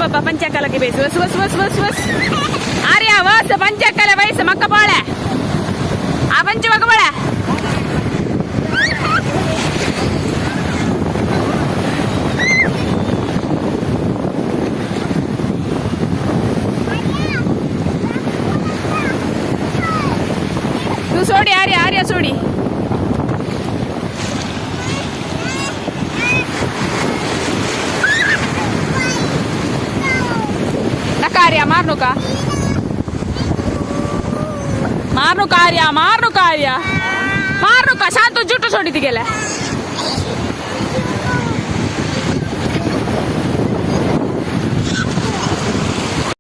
बाबा पंचाकाला की बेस वस वस वस वस वस आर्या वस पंचाकाला वैस मक्का पोळ्या आ पंच मक्का पोळ्या तू सोडी आर्या आर्या सोडी कार्या मारनो का मारनो कार्या मारनो कार्या मारनो का शांत जुटू सोडी ती गेल्या